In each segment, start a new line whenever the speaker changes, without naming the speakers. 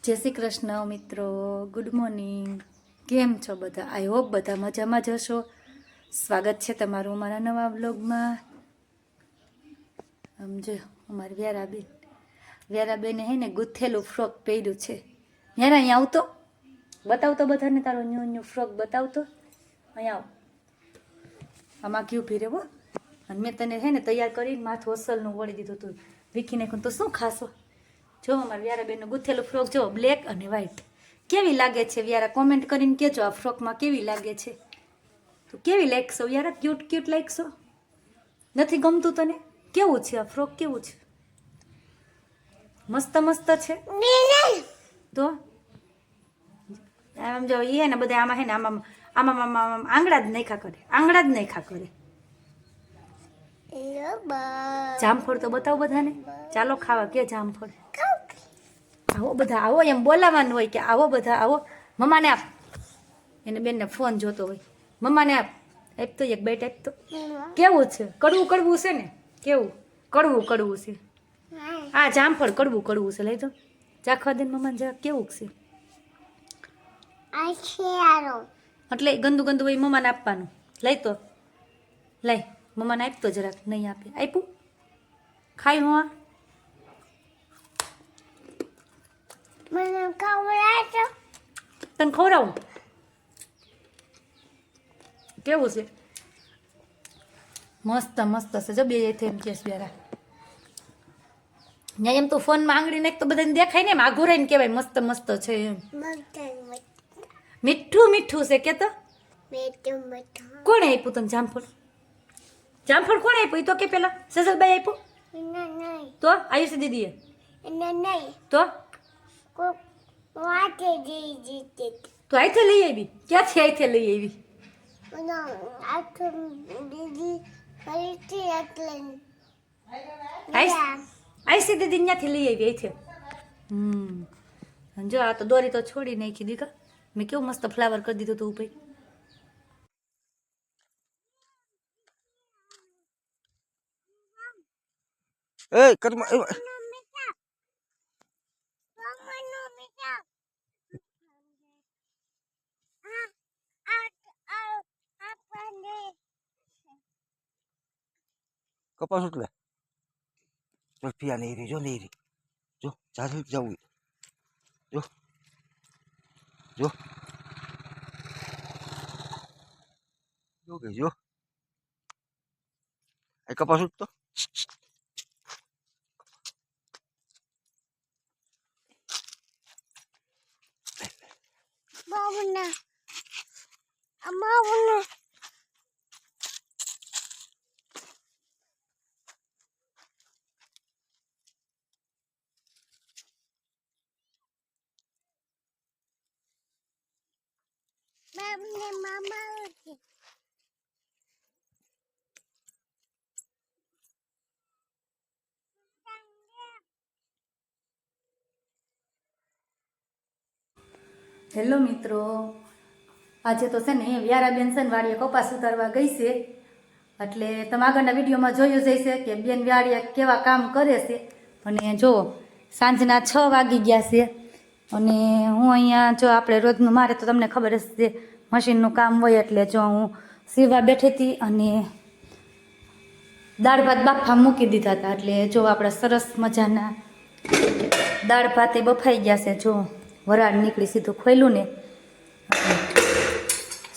જય શ્રી કૃષ્ણ મિત્રો, good morning. કેમ છો બધા? આઈ હોપ બધા મજામાં જ હશો. સ્વાગત છે તમારું અમારા નવા વ્લોગમાં. સમજો અમારી વ્યારાબેને હે ને ગુથેલું ફ્રોક પહેર્યું છે. યાર અહીંયા આવતો બતાવતો બધાને તારો ન્યૂ ફ્રોક બતાવતો. અહીંયા આવ, આમાં ક્યું ભી રેવો. અને મેં તને હે ને તૈયાર કરીને માથું અસલનું વળી દીધું હતું. વીખી નાખ્યું તો શું ખાશો? જો અમારા વ્યારાબેનનું ગુથેલું ફ્રોક જો બ્લેક અને વ્હાઈટ. કેવી લાગે છે વ્યારા? કોમેન્ટ કરીને કહેજો આ ફ્રોકમાં કેવી લાગે છે. તો કેવી લાગશો વ્યારા? ક્યુટ ક્યુટ લાગશો? નથી ગમતું તને? કેવું છે આ ફ્રોક? કેવું છે? મસ્ત મસ્ત છે. તો આમ જો એ ને બધા આમાં હે ને આમાં આમાં આંગળા જ નાખ્યા કરે, આંગળા જ નાખ્યા કરે. જામફળ તો બતાવ બધાને. ચાલો ખાવા કે જામફળ. આવો બધા આવો, એમ બોલાવાનું હોય કે આવો બધા આવો. મમ્માને આપ. એને બેનને ફોન જોતો હોય. મમ્માને આપ. આપતો એક બેટ આપતો. કેવું છે? કડવું કડવું છે ને? કેવું કડવું કડવું છે? આ જામફળ કડવું કડવું છે. લઈ દો ચાખવા દે મમ્માને જરાક. કેવું છે? એટલે ગંદુ ગંદુ હોય મમ્માને આપવાનું. લઈ તો લઈ મમ્માને આપતો જરાક. નહીં આપે. આપ્યું? ખાઈ હું આ તને ખવડાવું. કેવું છે? મસ્ત મસ્ત છે. જો બે એમ કેસ બેરા ત્યાં એમ તો ફોનમાં આંગળી નાખ તો બધાને દેખાય ને. એમ આઘું રહીને કહેવાય મસ્ત મસ્ત છે એમ. મીઠું મીઠું છે કે તો. કોણે આપ્યું તને જામફળ? જામફળ કોણે આપ્યું? તો કે પેલા સજલબાઈ આપ્યું તો આયુષ દીદીએ તો તો આઈથે લઈ આવી. ક્યાંથી આઈથે લઈ આવી? આઈસી દીદી ત્યાંથી લઈ આવી આઈથે. જો આ તો દોરી તો છોડી નાખી દીધા. મેં કેવું મસ્ત ફ્લાવર કરી દીધું તું ભાઈ.
એ કરમાં કપાસ એટલે પિયા નહીં રહી. જો નહીં રહી. જો ચાલી જવું. જો જો જો કે જો એ કપાસ તો
બાબુના અમાબુના બાબુને મામા છે.
હેલો મિત્રો, આજે તો છે ને વ્યારાબેન છે ને વાડીએ કપાસ ઉતારવા ગઈ છે. એટલે તમે આગળના વિડીયોમાં જોયું જ હશે કે બેન વાડીએ કેવા કામ કરે છે. અને જો સાંજના 6 વાગી ગયા છે. અને હું અહીંયા જો આપણે રોજનું મારે તો તમને ખબર જ છે મશીનનું કામ હોય. એટલે જો હું સીવવા બેઠી હતી અને દાળ ભાત બાફા મૂકી દીધા હતા. એટલે જો આપણે સરસ મજાના દાળ ભાત એ બફાઈ ગયા છે. જો વરાળ નીકળી સીધું ખોલ્યું ને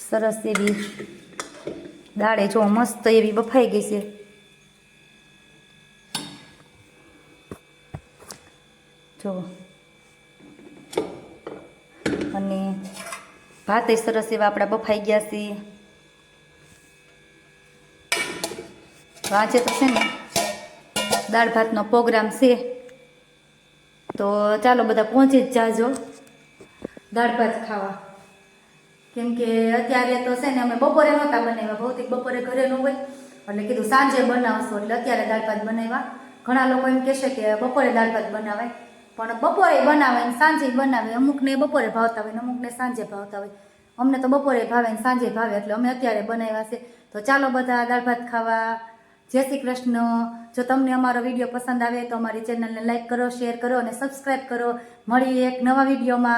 સરસ એવી દાળે જો મસ્ત એવી બફાઈ ગઈ છે. જો અને ભાત સરસ એવા આપણા બફાઈ ગયા છે. આજે તો છે ને દાળ ભાતનો પ્રોગ્રામ છે. તો ચાલો બધા પહોંચી જ જાજો દાળ ભાત ખાવા. કેમ કે અત્યારે તો છે ને અમે બપોરે નહોતા બનાવ્યા. ભૌતિક બપોરે ઘરે ન હોય એટલે કીધું સાંજે બનાવશો. એટલે અત્યારે દાળ ભાત બનાવ્યા. ઘણા લોકો એમ કહેશે કે બપોરે દાળ ભાત બનાવાય, પણ બપોરે બનાવે ને સાંજે બનાવે. અમુકને બપોરે ભાવતા હોય ને અમુકને સાંજે ભાવતા હોય. અમને તો બપોરે ભાવે ને સાંજે ભાવે એટલે અમે અત્યારે બનાવ્યા છે. તો ચાલો બધા દાળ ભાત ખાવા. જય શ્રી કૃષ્ણ. જો તમને અમારો વિડીયો પસંદ આવે તો અમારી ચેનલને લાઈક કરો, શેર કરો અને સબસ્ક્રાઈબ કરો. મળીએ એક નવા વિડીયોમાં.